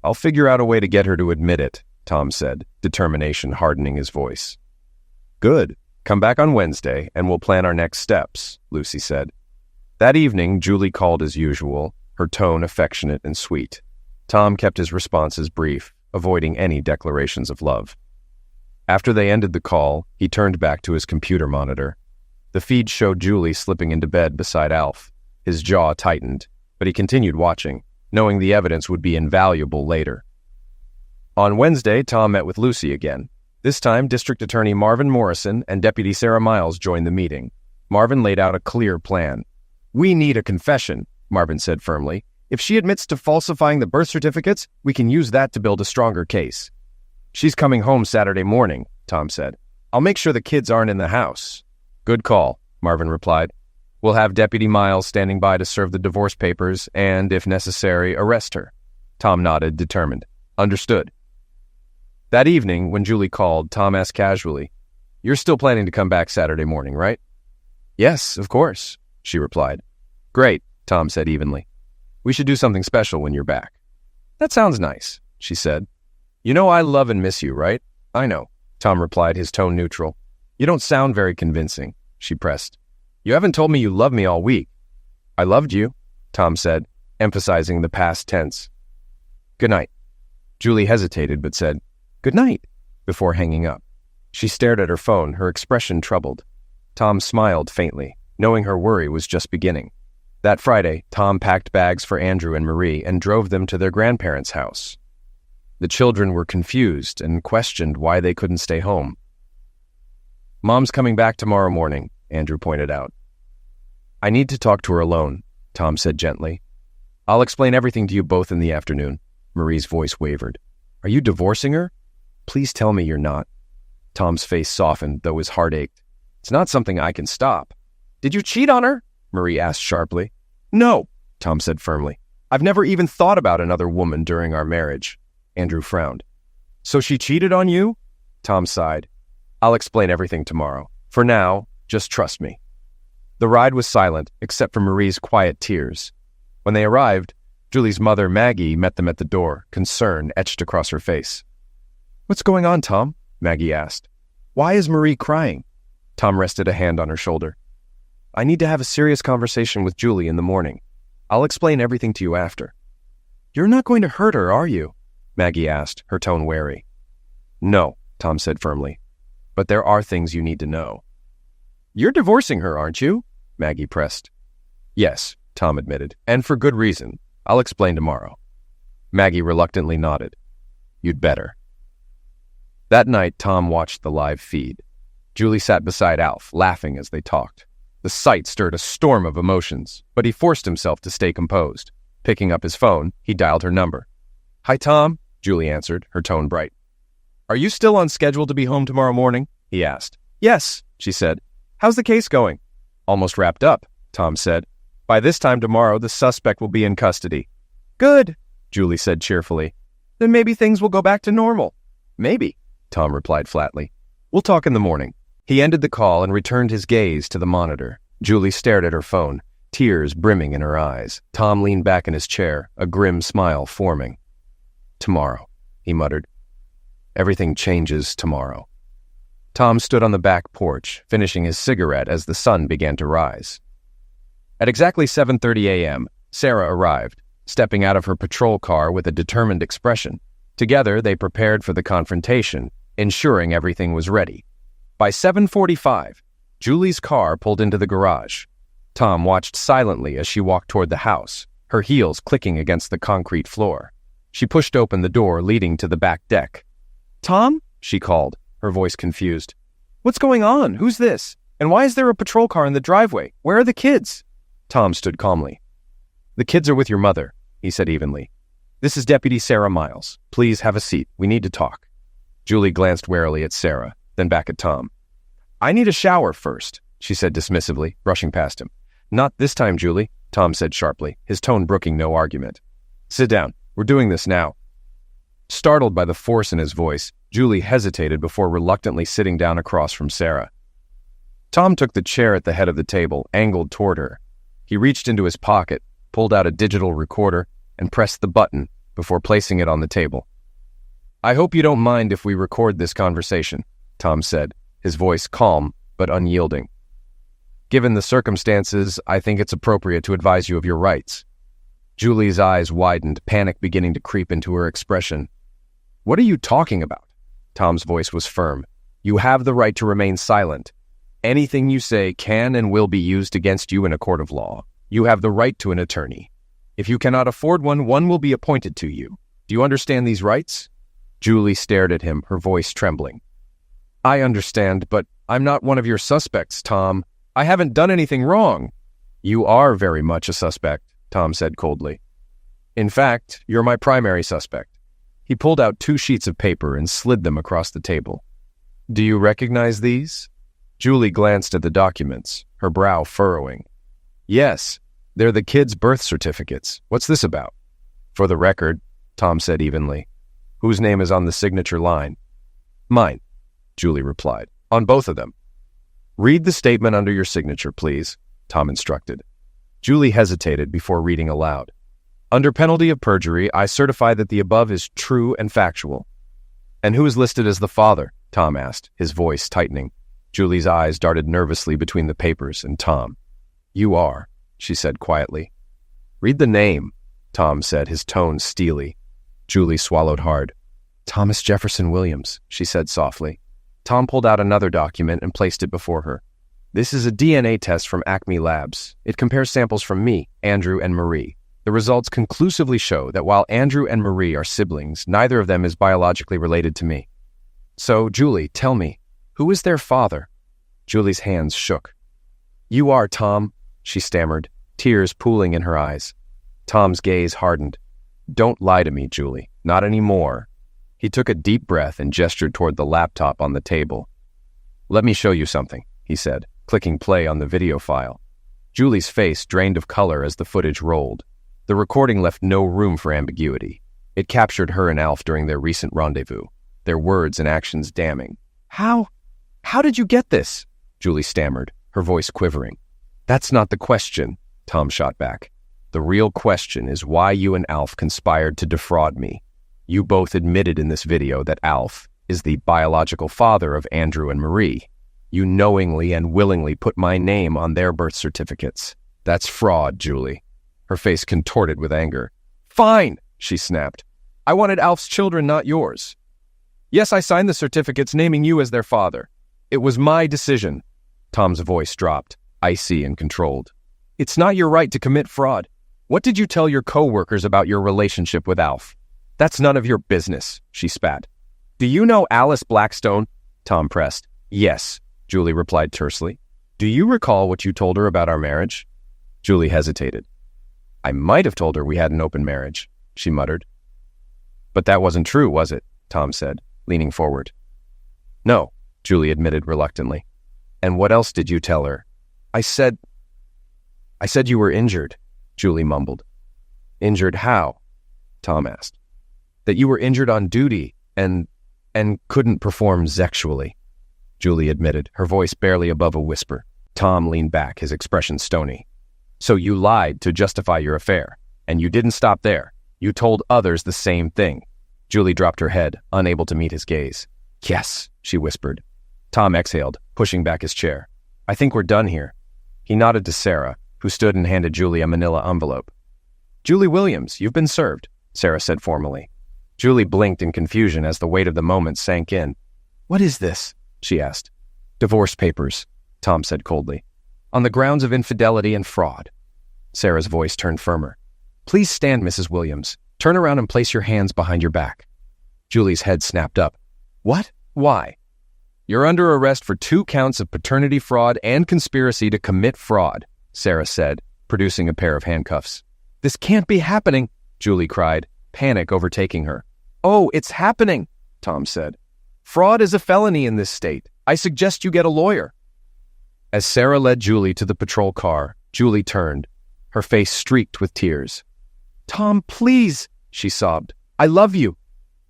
"I'll figure out a way to get her to admit it," Tom said, determination hardening his voice. "Good. Come back on Wednesday, and we'll plan our next steps," Lucy said. That evening, Julie called as usual, her tone affectionate and sweet. Tom kept his responses brief, avoiding any declarations of love. After they ended the call, he turned back to his computer monitor. The feed showed Julie slipping into bed beside Alf. His jaw tightened, but he continued watching, knowing the evidence would be invaluable later. On Wednesday, Tom met with Lucy again. This time, District Attorney Marvin Morrison and Deputy Sarah Miles joined the meeting. Marvin laid out a clear plan. "We need a confession," Marvin said firmly. "If she admits to falsifying the birth certificates, we can use that to build a stronger case." "She's coming home Saturday morning," Tom said. "I'll make sure the kids aren't in the house." "Good call," Marvin replied. "We'll have Deputy Miles standing by to serve the divorce papers and, if necessary, arrest her." Tom nodded, determined. "Understood." That evening, when Julie called, Tom asked casually, "You're still planning to come back Saturday morning, right?" "Yes, of course," she replied. "Great," Tom said evenly. "We should do something special when you're back." "That sounds nice," she said. "You know I love and miss you, right?" "I know," Tom replied, his tone neutral. "You don't sound very convincing," she pressed. "You haven't told me you love me all week." "I loved you," Tom said, emphasizing the past tense. "Good night." Julie hesitated but said, "Good night," before hanging up. She stared at her phone, her expression troubled. Tom smiled faintly, knowing her worry was just beginning. That Friday, Tom packed bags for Andrew and Marie and drove them to their grandparents' house. The children were confused and questioned why they couldn't stay home. "Mom's coming back tomorrow morning," Andrew pointed out. "I need to talk to her alone," Tom said gently. "I'll explain everything to you both in the afternoon." Marie's voice wavered. "Are you divorcing her?" "Please tell me you're not." Tom's face softened, though his heart ached. "It's not something I can stop." "Did you cheat on her?" Marie asked sharply. "No," Tom said firmly. "I've never even thought about another woman during our marriage." Andrew frowned. "So she cheated on you?" Tom sighed. "I'll explain everything tomorrow. For now, just trust me." The ride was silent, except for Marie's quiet tears. When they arrived, Julie's mother, Maggie, met them at the door, concern etched across her face. "What's going on, Tom?" Maggie asked. "Why is Marie crying?" Tom rested a hand on her shoulder. "I need to have a serious conversation with Julie in the morning. I'll explain everything to you after." "You're not going to hurt her, are you?" Maggie asked, her tone wary. "No," Tom said firmly. "But there are things you need to know." "You're divorcing her, aren't you?" Maggie pressed. "Yes," Tom admitted, "and for good reason. I'll explain tomorrow." Maggie reluctantly nodded. "You'd better." That night, Tom watched the live feed. Julie sat beside Alf, laughing as they talked. The sight stirred a storm of emotions, but he forced himself to stay composed. Picking up his phone, he dialed her number. "Hi, Tom," Julie answered, her tone bright. "Are you still on schedule to be home tomorrow morning?" he asked. "Yes," she said. "How's the case going?" "Almost wrapped up," Tom said. "By this time tomorrow, the suspect will be in custody." "Good," Julie said cheerfully. "Then maybe things will go back to normal." "Maybe," Tom replied flatly. "We'll talk in the morning." He ended the call and returned his gaze to the monitor. Julie stared at her phone, tears brimming in her eyes. Tom leaned back in his chair, a grim smile forming. "Tomorrow," he muttered. "Everything changes tomorrow." Tom stood on the back porch, finishing his cigarette as the sun began to rise. At exactly 7:30 a.m., Sarah arrived, stepping out of her patrol car with a determined expression. Together, they prepared for the confrontation, ensuring everything was ready. By 7:45, Julie's car pulled into the garage. Tom watched silently as she walked toward the house, her heels clicking against the concrete floor. She pushed open the door leading to the back deck. "Tom?" she called, her voice confused. "What's going on? Who's this? And why is there a patrol car in the driveway? Where are the kids?" Tom stood calmly. "The kids are with your mother," he said evenly. "This is Deputy Sarah Miles. Please have a seat. We need to talk." Julie glanced warily at Sarah, then back at Tom. "I need a shower first," she said dismissively, brushing past him. "Not this time, Julie," Tom said sharply, his tone brooking no argument. "Sit down. We're doing this now." Startled by the force in his voice, Julie hesitated before reluctantly sitting down across from Sarah. Tom took the chair at the head of the table, angled toward her. He reached into his pocket, pulled out a digital recorder, and pressed the button before placing it on the table. "I hope you don't mind if we record this conversation," Tom said, his voice calm but unyielding. "Given the circumstances, I think it's appropriate to advise you of your rights." Julie's eyes widened, panic beginning to creep into her expression. "What are you talking about?" Tom's voice was firm. "You have the right to remain silent. Anything you say can and will be used against you in a court of law. You have the right to an attorney. If you cannot afford one, one will be appointed to you. Do you understand these rights?" Julie stared at him, her voice trembling. "I understand, but I'm not one of your suspects, Tom. I haven't done anything wrong." "You are very much a suspect," Tom said coldly. "In fact, you're my primary suspect." He pulled out 2 sheets of paper and slid them across the table. "Do you recognize these?" Julie glanced at the documents, her brow furrowing. "Yes, they're the kids' birth certificates. What's this about?" "For the record," Tom said evenly. "Whose name is on the signature line?" "Mine," Julie replied. "On both of them." "Read the statement under your signature, please," Tom instructed. Julie hesitated before reading aloud. "Under penalty of perjury, I certify that the above is true and factual." "And who is listed as the father?" Tom asked, his voice tightening. Julie's eyes darted nervously between the papers and Tom. "You are," she said quietly. "Read the name," Tom said, his tone steely. Julie swallowed hard. "Thomas Jefferson Williams," she said softly. Tom pulled out another document and placed it before her. "This is a DNA test from Acme Labs. It compares samples from me, Andrew, and Marie. The results conclusively show that while Andrew and Marie are siblings, neither of them is biologically related to me. So, Julie, tell me, who is their father?" Julie's hands shook. "You are, Tom," she stammered, tears pooling in her eyes. Tom's gaze hardened. "Don't lie to me, Julie. Not anymore." He took a deep breath and gestured toward the laptop on the table. "Let me show you something," he said, clicking play on the video file. Julie's face drained of color as the footage rolled. The recording left no room for ambiguity. It captured her and Alf during their recent rendezvous, their words and actions damning. How did you get this?" Julie stammered, her voice quivering. "That's not the question," Tom shot back. "The real question is why you and Alf conspired to defraud me. You both admitted in this video that Alf is the biological father of Andrew and Marie. You knowingly and willingly put my name on their birth certificates. That's fraud, Julie." Her face contorted with anger. "Fine," she snapped. "I wanted Alf's children, not yours. Yes, I signed the certificates naming you as their father. It was my decision." Tom's voice dropped, icy and controlled. "It's not your right to commit fraud. What did you tell your co-workers about your relationship with Alf?" "That's none of your business," she spat. "Do you know Alice Blackstone?" Tom pressed. "Yes," Julie replied tersely. "Do you recall what you told her about our marriage?" Julie hesitated. "I might have told her we had an open marriage," she muttered. "But that wasn't true, was it?" Tom said, leaning forward. "No," Julie admitted reluctantly. "And what else did you tell her?" I said you were injured," Julie mumbled. "Injured how?" Tom asked. "That you were injured on duty and couldn't perform sexually," Julie admitted, her voice barely above a whisper. Tom leaned back, his expression stony. "So you lied to justify your affair, and you didn't stop there. You told others the same thing." Julie dropped her head, unable to meet his gaze. "Yes," she whispered. Tom exhaled, pushing back his chair. "I think we're done here." He nodded to Sarah, who stood and handed Julie a manila envelope. "Julie Williams, you've been served," Sarah said formally. Julie blinked in confusion as the weight of the moment sank in. "What is this?" she asked. "Divorce papers," Tom said coldly. "On the grounds of infidelity and fraud." Sarah's voice turned firmer. "Please stand, Mrs. Williams. Turn around and place your hands behind your back." Julie's head snapped up. "What? Why?" "You're under arrest for 2 counts of paternity fraud and conspiracy to commit fraud," Sarah said, producing a pair of handcuffs. "This can't be happening," Julie cried, panic overtaking her. "Oh, it's happening," Tom said. "Fraud is a felony in this state. I suggest you get a lawyer." As Sarah led Julie to the patrol car, Julie turned, her face streaked with tears. "Tom, please," she sobbed. "I love you."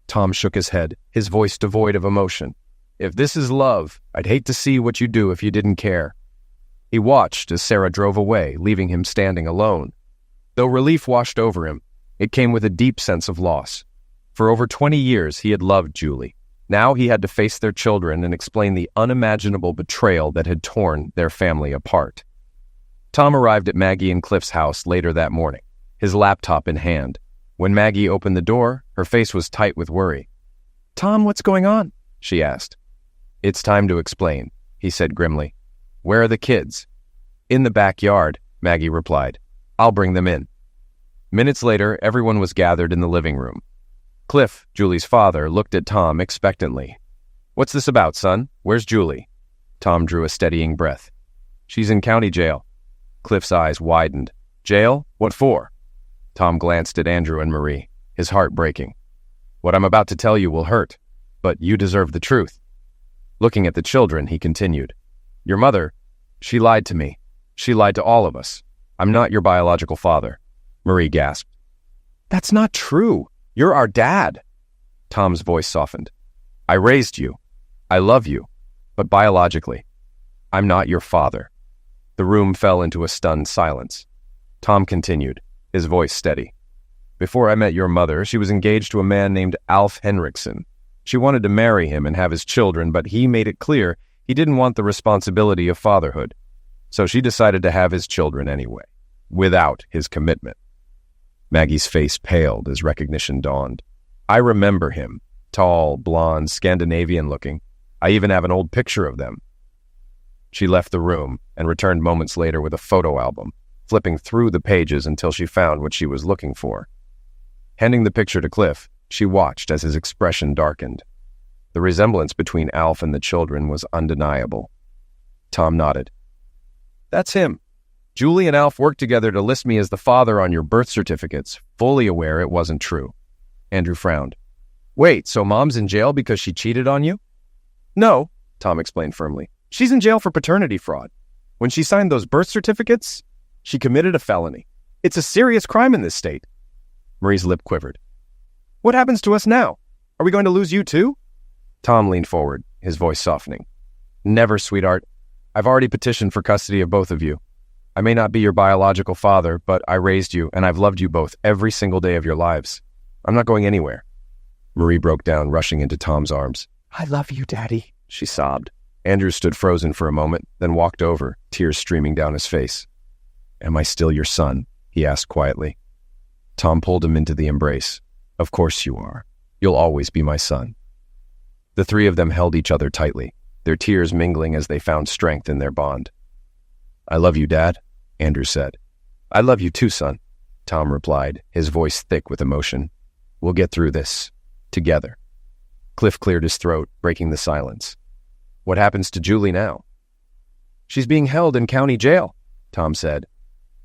Tom shook his head, his voice devoid of emotion. "If this is love, I'd hate to see what you'd do if you didn't care." He watched as Sarah drove away, leaving him standing alone. Though relief washed over him, it came with a deep sense of loss. For over 20 years, he had loved Julie. Now he had to face their children and explain the unimaginable betrayal that had torn their family apart. Tom arrived at Maggie and Cliff's house later that morning. his laptop in hand. When Maggie opened the door, her face was tight with worry. "Tom, what's going on?" she asked. "It's time to explain," he said grimly. "Where are the kids?" "In the backyard," Maggie replied. "I'll bring them in." Minutes later, everyone was gathered in the living room. Cliff, Julie's father, looked at Tom expectantly. "What's this about, son? Where's Julie?" Tom drew a steadying breath. "She's in county jail." Cliff's eyes widened. "Jail? What for?" Tom glanced at Andrew and Marie, his heart breaking. "What I'm about to tell you will hurt, but you deserve the truth." Looking at the children, he continued. "Your mother, she lied to me. She lied to all of us. I'm not your biological father." Marie gasped. "That's not true. You're our dad." Tom's voice softened. "I raised you. I love you. But biologically, I'm not your father." The room fell into a stunned silence. Tom continued, his voice steady. "Before I met your mother, she was engaged to a man named Alf Henriksen. She wanted to marry him and have his children, but he made it clear he didn't want the responsibility of fatherhood. So she decided to have his children anyway, without his commitment." Maggie's face paled as recognition dawned. "I remember him. Tall, blonde, Scandinavian-looking. I even have an old picture of them." She left the room and returned moments later with a photo album, flipping through the pages until she found what she was looking for. Handing the picture to Cliff, she watched as his expression darkened. The resemblance between Alf and the children was undeniable. Tom nodded. "That's him. Julie and Alf worked together to list me as the father on your birth certificates, fully aware it wasn't true." Andrew frowned. "Wait, so Mom's in jail because she cheated on you?" "No," Tom explained firmly. "She's in jail for paternity fraud. When she signed those birth certificates, she committed a felony. It's a serious crime in this state." Marie's lip quivered. "What happens to us now? Are we going to lose you too?" Tom leaned forward, his voice softening. "Never, sweetheart. I've already petitioned for custody of both of you. I may not be your biological father, but I raised you, and I've loved you both every single day of your lives. I'm not going anywhere." Marie broke down, rushing into Tom's arms. "I love you, Daddy," she sobbed. Andrew stood frozen for a moment, then walked over, tears streaming down his face. "Am I still your son?" he asked quietly. Tom pulled him into the embrace. "Of course you are. You'll always be my son." The three of them held each other tightly, their tears mingling as they found strength in their bond. "I love you, Dad," Andrew said. "I love you too, son," Tom replied, his voice thick with emotion. "We'll get through this. Together." Cliff cleared his throat, breaking the silence. "What happens to Julie now?" "She's being held in county jail," Tom said.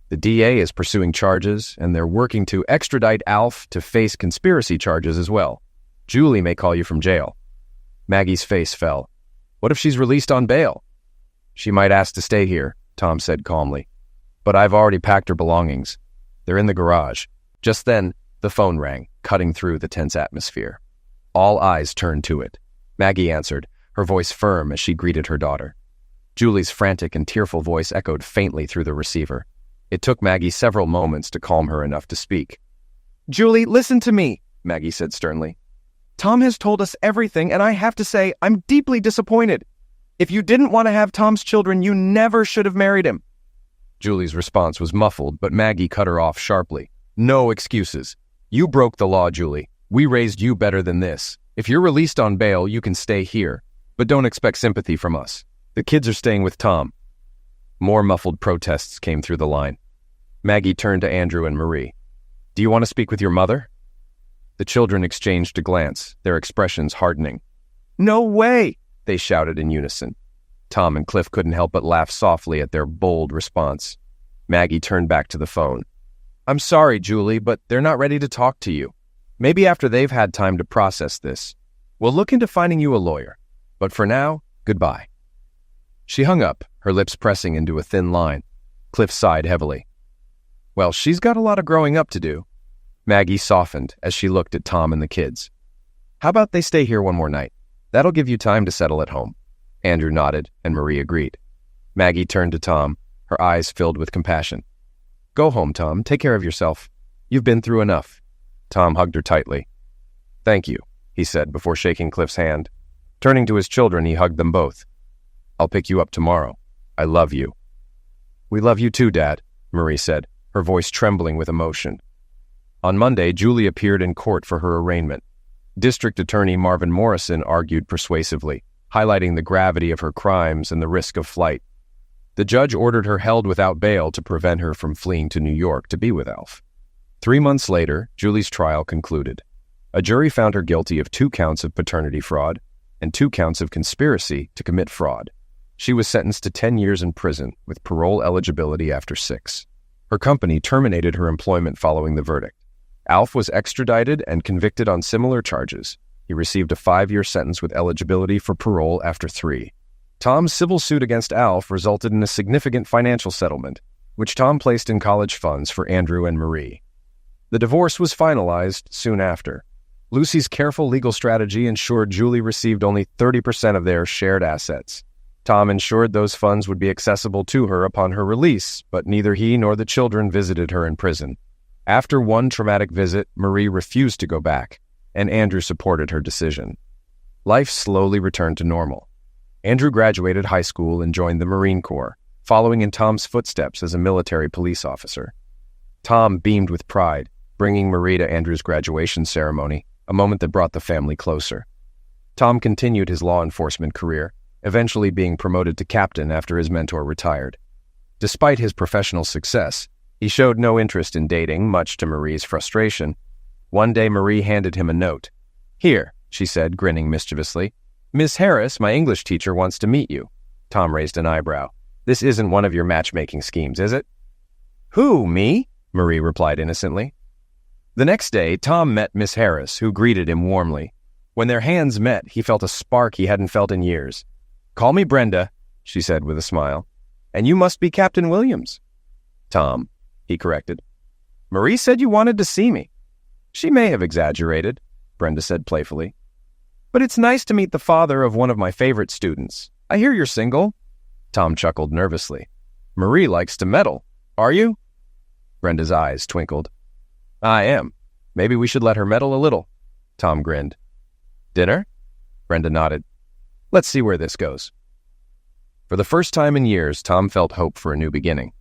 "The DA is pursuing charges, and they're working to extradite Alf to face conspiracy charges as well. Julie may call you from jail." Maggie's face fell. "What if she's released on bail?" "She might ask to stay here," Tom said calmly. "But I've already packed her belongings. They're in the garage." Just then, the phone rang, cutting through the tense atmosphere. All eyes turned to it. Maggie answered, her voice firm as she greeted her daughter. Julie's frantic and tearful voice echoed faintly through the receiver. It took Maggie several moments to calm her enough to speak. "Julie, listen to me," Maggie said sternly. "Tom has told us everything, and I have to say, I'm deeply disappointed. If you didn't want to have Tom's children, you never should have married him." Julie's response was muffled, but Maggie cut her off sharply. "No excuses. You broke the law, Julie. We raised you better than this. If you're released on bail, you can stay here. But don't expect sympathy from us. The kids are staying with Tom." More muffled protests came through the line. Maggie turned to Andrew and Marie. "Do you want to speak with your mother?" The children exchanged a glance, their expressions hardening. "No way!" they shouted in unison. Tom and Cliff couldn't help but laugh softly at their bold response. Maggie turned back to the phone. "I'm sorry, Julie, but they're not ready to talk to you. Maybe after they've had time to process this. We'll look into finding you a lawyer. But for now, goodbye." She hung up, her lips pressing into a thin line. Cliff sighed heavily. "Well, she's got a lot of growing up to do." Maggie softened as she looked at Tom and the kids. "How about they stay here one more night? That'll give you time to settle at home." Andrew nodded, and Marie agreed. Maggie turned to Tom, her eyes filled with compassion. "Go home, Tom. Take care of yourself. You've been through enough." Tom hugged her tightly. "Thank you," he said before shaking Cliff's hand. Turning to his children, he hugged them both. "I'll pick you up tomorrow. I love you." "We love you too, Dad," Marie said, her voice trembling with emotion. On Monday, Julie appeared in court for her arraignment. District Attorney Marvin Morrison argued persuasively, highlighting the gravity of her crimes and the risk of flight. The judge ordered her held without bail to prevent her from fleeing to New York to be with Alf. 3 months later, Julie's trial concluded. A jury found her guilty of 2 counts of paternity fraud and 2 counts of conspiracy to commit fraud. She was sentenced to 10 years in prison with parole eligibility after 6. Her company terminated her employment following the verdict. Alf was extradited and convicted on similar charges. He received a 5-year sentence with eligibility for parole after 3. Tom's civil suit against Alf resulted in a significant financial settlement, which Tom placed in college funds for Andrew and Marie. The divorce was finalized soon after. Lucy's careful legal strategy ensured Julie received only 30% of their shared assets. Tom ensured those funds would be accessible to her upon her release, but neither he nor the children visited her in prison. After one traumatic visit, Marie refused to go back, and Andrew supported her decision. Life slowly returned to normal. Andrew graduated high school and joined the Marine Corps, following in Tom's footsteps as a military police officer. Tom beamed with pride, bringing Marie to Andrew's graduation ceremony, a moment that brought the family closer. Tom continued his law enforcement career, eventually being promoted to captain after his mentor retired. Despite his professional success, he showed no interest in dating, much to Marie's frustration. One day Marie handed him a note. "Here," she said, grinning mischievously. "Miss Harris, my English teacher, wants to meet you." Tom raised an eyebrow. "This isn't one of your matchmaking schemes, is it?" "Who, me?" Marie replied innocently. The next day, Tom met Miss Harris, who greeted him warmly. When their hands met, he felt a spark he hadn't felt in years. "Call me Brenda," she said with a smile. "And you must be Captain Williams." "Tom," he corrected. "Marie said you wanted to see me." "She may have exaggerated," Brenda said playfully. "But it's nice to meet the father of one of my favorite students. I hear you're single." Tom chuckled nervously. "Marie likes to meddle. Are you?" Brenda's eyes twinkled. "I am. Maybe we should let her meddle a little." Tom grinned. "Dinner?" Brenda nodded. "Let's see where this goes." For the first time in years, Tom felt hope for a new beginning.